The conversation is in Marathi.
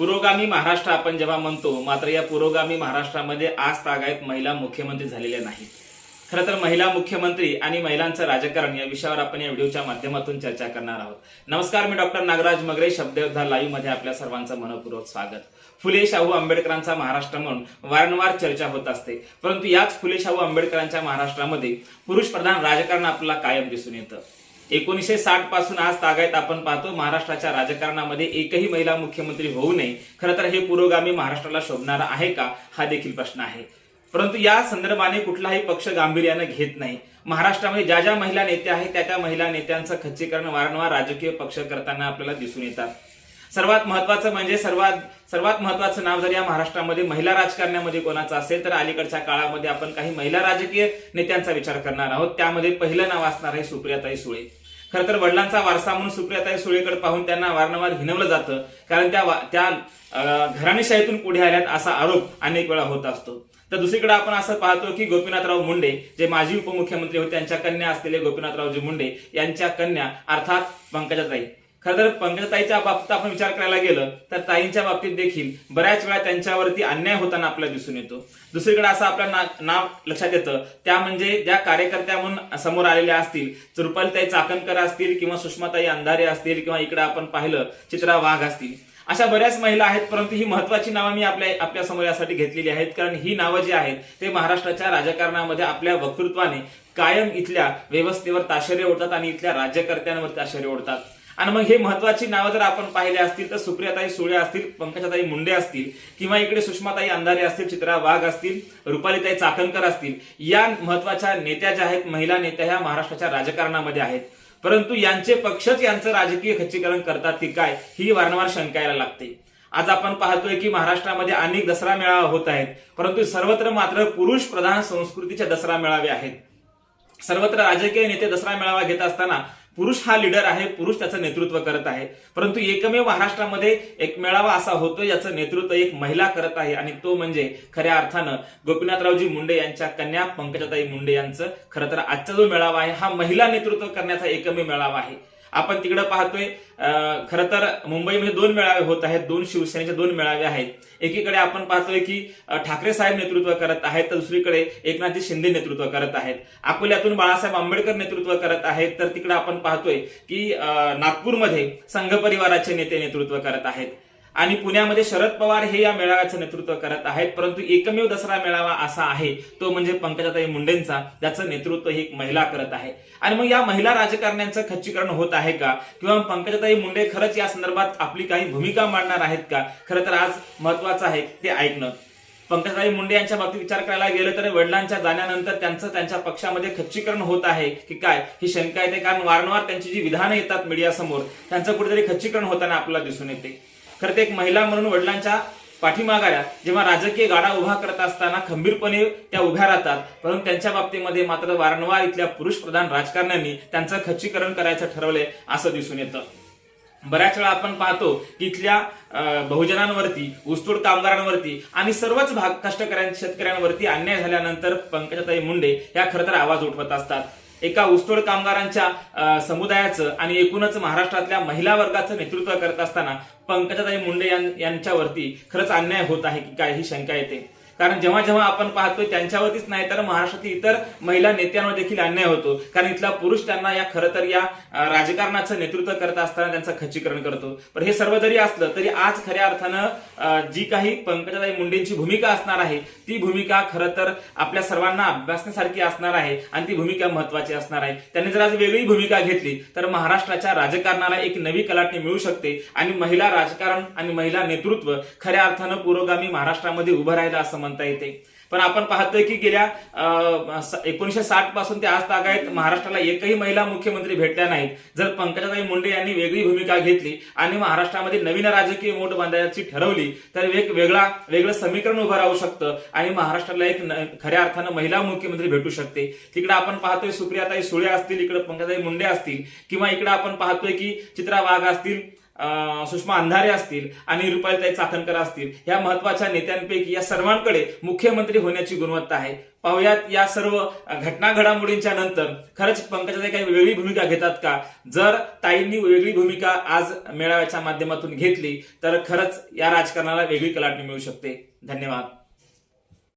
पुरोगामी महाराष्ट्र आपण जेव्हा म्हणतो, मात्र या पुरोगामी महाराष्ट्रामध्ये आज तागायत महिला मुख्यमंत्री झालेल्या नाहीत. खरं तर महिला मुख्यमंत्री आणि महिलांचं राजकारण या विषयावर आपण या व्हिडिओच्या माध्यमातून चर्चा करणार आहोत. नमस्कार, मी डॉक्टर नागराज मगरे, शब्दयोद्धा लाईव्ह मध्ये आपल्या सर्वांचं मनपूर्वक स्वागत. फुले शाहू आंबेडकरांचा महाराष्ट्र म्हणून वारंवार चर्चा होत असते, परंतु याच फुले शाहू आंबेडकरांच्या महाराष्ट्रामध्ये पुरुष प्रधान राजकारण आपल्याला कायम दिसून येतं. 1960 पासून आज तागायत आपण पाहतो महाराष्ट्राच्या राजकारणामध्ये एकही महिला मुख्यमंत्री होऊ नये. खरं तर हे पुरोगामी महाराष्ट्राला शोभणारा आहे का, हा देखील प्रश्न आहे. परंतु या संदर्भाने कुठलाही पक्ष गांभीर्याने घेत नाही. महाराष्ट्रामध्ये ज्या ज्या महिला नेत्या आहेत त्या महिला नेत्यांचं खच्चीकरण वारंवार राजकीय पक्ष करताना आपल्याला दिसून येतात. सर्वात महत्वाचं म्हणजे सर्वात महत्वाचं नाव जर या महाराष्ट्रामध्ये महिला राजकारणामध्ये कोणाचं असेल तर अलीकडच्या काळामध्ये आपण काही महिला राजकीय नेत्यांचा विचार करणार आहोत. त्यामध्ये पहिलं नाव असणार आहे सुप्रियाताई सुळे. खरं तर वडिलांचा वारसा म्हणून सुप्रियाताई सुळेकडे पाहून त्यांना वारंवार हिणवलं जातं, कारण त्या घराणेशाहीतून पुढे आल्यात असा आरोप अनेक वेळा होत असतो. तर दुसरीकडे आपण असं पाहतो की गोपीनाथराव मुंडे जे माजी उपमुख्यमंत्री होते, त्यांच्या कन्या असलेले गोपीनाथरावजी मुंडे यांच्या कन्या अर्थात पंकजाताई. खरं तर पंकजाताईच्या बाबतीत आपण विचार करायला गेलं तर ताईंच्या बाबतीत देखील बऱ्याच वेळा त्यांच्यावरती अन्याय होताना आपल्याला दिसून येतो. दुसरीकडे असं आपलं नाव लक्षात येतं त्या म्हणजे ज्या कार्यकर्त्या म्हणून समोर आलेल्या असतील, रुपालीताई चाकणकर असतील किंवा सुषमाताई अंधारे असतील किंवा इकडे आपण पाहिलं चित्रा वाघ असतील, अशा बऱ्याच महिला आहेत. परंतु ही महत्वाची नावं मी आपल्या समोर यासाठी घेतलेली आहेत, कारण ही नावं जी आहेत ते महाराष्ट्राच्या राजकारणामध्ये आपल्या वक्तृत्वाने कायम इथल्या व्यवस्थेवर ताशेरे ओढतात आणि इथल्या राज्यकर्त्यांवर ताशेरे ओढतात. आणि मग हे महत्वाची नावं जर आपण पाहिले असतील तर सुप्रियाताई सुळे असतील, पंकजाताई मुंडे असतील किंवा इकडे सुषमाताई अंधारे असतील, चित्रा वाघ असतील, रुपालीताई चाकणकर असतील, या महत्वाच्या नेत्या ज्या आहेत, महिला नेत्या ह्या महाराष्ट्राच्या राजकारणामध्ये आहेत. परंतु यांचे पक्षच यांचं राजकीय खच्चीकरण करतात की काय, ही वारंवार शंका यायला लागते. आज आपण पाहतोय की महाराष्ट्रामध्ये अनेक दसरा मेळावा होत आहेत, परंतु सर्वत्र मात्र पुरुष प्रधान संस्कृतीचे दसरा मेळावे आहेत. सर्वत्र राजकीय नेते दसरा मेळावा घेत असताना पुरुष हा लीडर आहे, पुरुष त्याचं नेतृत्व करत आहे. परंतु एकमेव महाराष्ट्रामध्ये एक मेळावा असा होतो याचं नेतृत्व एक महिला करत आहे, आणि तो म्हणजे खऱ्या अर्थानं गोपीनाथरावजी मुंडे यांच्या कन्या पंकजाताई मुंडे यांचं. खरं तर आजचा जो मेळावा आहे हा महिला नेतृत्व करण्याचा एकमेव मेळावा आहे. आपण तिकडे पाहतोय खरं तर मुंबईमध्ये 2 मेळावे होत आहेत, 2 शिवसेनेचे 2 मेळावे आहेत. एकीकडे आपण पाहतोय की ठाकरे साहेब नेतृत्व करत आहेत, तर दुसरीकडे एकनाथजी शिंदे नेतृत्व करत आहेत. अकोल्यातून बाळासाहेब आंबेडकर नेतृत्व करत आहेत, तर तिकडे आपण पाहतोय की नागपूरमध्ये संघ परिवाराचे नेते नेतृत्व करत आहेत आणि पुण्यामध्ये शरद पवार हे या मेळाव्याचं नेतृत्व करत आहेत. परंतु एकमेव दसरा मेळावा असा आहे तो म्हणजे पंकजाताई मुंडेंचा, ज्याचं नेतृत्व ही एक महिला करत आहे. आणि मग या महिला राजकारण्यांचं खच्चीकरण होत आहे का, किंवा पंकजाताई मुंडे खरंच या संदर्भात आपली काही भूमिका मांडणार आहेत का, खरं तर आज महत्वाचं आहे ते ऐकणं. पंकजाताई मुंडे यांच्या बाबतीत विचार करायला गेलं तर वडिलांच्या जाण्यानंतर त्यांच्या पक्षामध्ये खच्चीकरण होत आहे की काय, ही शंका येते. कारण वारंवार त्यांची जी विधानं येतात मीडियासमोर, त्यांचं कुठेतरी खच्चीकरण होताना आपल्याला दिसून येते. खरं ते एक महिला म्हणून वडिलांच्या पाठीमागाऱ्या जेव्हा राजकीय गाडा उभा करत असताना खंबीरपणे त्या उभ्या राहतात, परंतु त्यांच्या बाबतीमध्ये मात्र वारंवार इथल्या पुरुष प्रधान राजकारण्यांनी त्यांचं खच्चीकरण करायचं ठरवलंय असं दिसून येतं. बऱ्याच वेळा आपण पाहतो की इथल्या बहुजनांवरती, ऊसतोड कामगारांवरती आणि सर्वच शेतकऱ्यांवरती अन्याय झाल्यानंतर पंकजाताई मुंडे या खरं तर आवाज उठवत असतात. एका ऊसतोड कामगारांच्या समुदायाचं आणि एकूणच महाराष्ट्रातल्या महिला वर्गाचं नेतृत्व करत असताना पंकजाताई मुंडे यांच्यावरती खरंच अन्याय होत आहे की काय, ही शंका येते. कारण जेव्हा जेव्हा आपण पाहतोय त्यांच्यावरतीच नाही तर महाराष्ट्रातील इतर महिला नेत्यांवर देखील अन्याय होतो, कारण इथला पुरुष त्यांना या खरं तर या राजकारणाचं नेतृत्व करत असताना त्यांचं खच्चीकरण करतो. पण हे सर्व जरी असलं तरी आज खऱ्या अर्थानं जी काही पंकजाताई मुंडेंची भूमिका असणार आहे ती भूमिका खरं तर आपल्या सर्वांना अभ्यासण्यासारखी असणार आहे आणि ती भूमिका महत्वाची असणार आहे. त्यांनी जर आज वेगळी भूमिका घेतली तर महाराष्ट्राच्या राजकारणाला एक नवी कलाटणी मिळू शकते आणि महिला राजकारण आणि महिला नेतृत्व खऱ्या अर्थानं पुरोगामी महाराष्ट्रामध्ये उभं राहिलं असं म्हणता येते. पण आपण पाहतोय की गेल्या 1960 पासून ते आज तागायत महाराष्ट्राला एकही महिला मुख्यमंत्री भेटल्या नाहीत. जर पंकजाताई मुंडे यांनी वेगळी भूमिका घेतली आणि महाराष्ट्रामध्ये नवीन राजकीय मोठ बांधायची ठरवली तर एक वेगळं समीकरण उभं राहू शकतं आणि महाराष्ट्राला एक खऱ्या अर्थानं महिला मुख्यमंत्री भेटू शकते. तिकडे आपण पाहतोय सुप्रियाताई सुळे असतील, इकडे पंकजाताई मुंडे असतील, किंवा इकडे आपण पाहतोय की चित्रा वाघ असतील, सुषमा अंधारे असतील आणि रुपालीताई चाकणकर असतील, या महत्वाच्या नेत्यांपैकी या सर्वांकडे मुख्यमंत्री होण्याची गुणवत्ता आहे. पाहुयात या सर्व घटना घडामोडींच्या नंतर खरंच पंकजाताई काही वेगळी भूमिका घेतात का. जर ताईंनी वेगळी भूमिका आज मेळाव्याच्या माध्यमातून घेतली तर खरंच या राजकारणाला वेगळी कलाटणी मिळू शकते. धन्यवाद.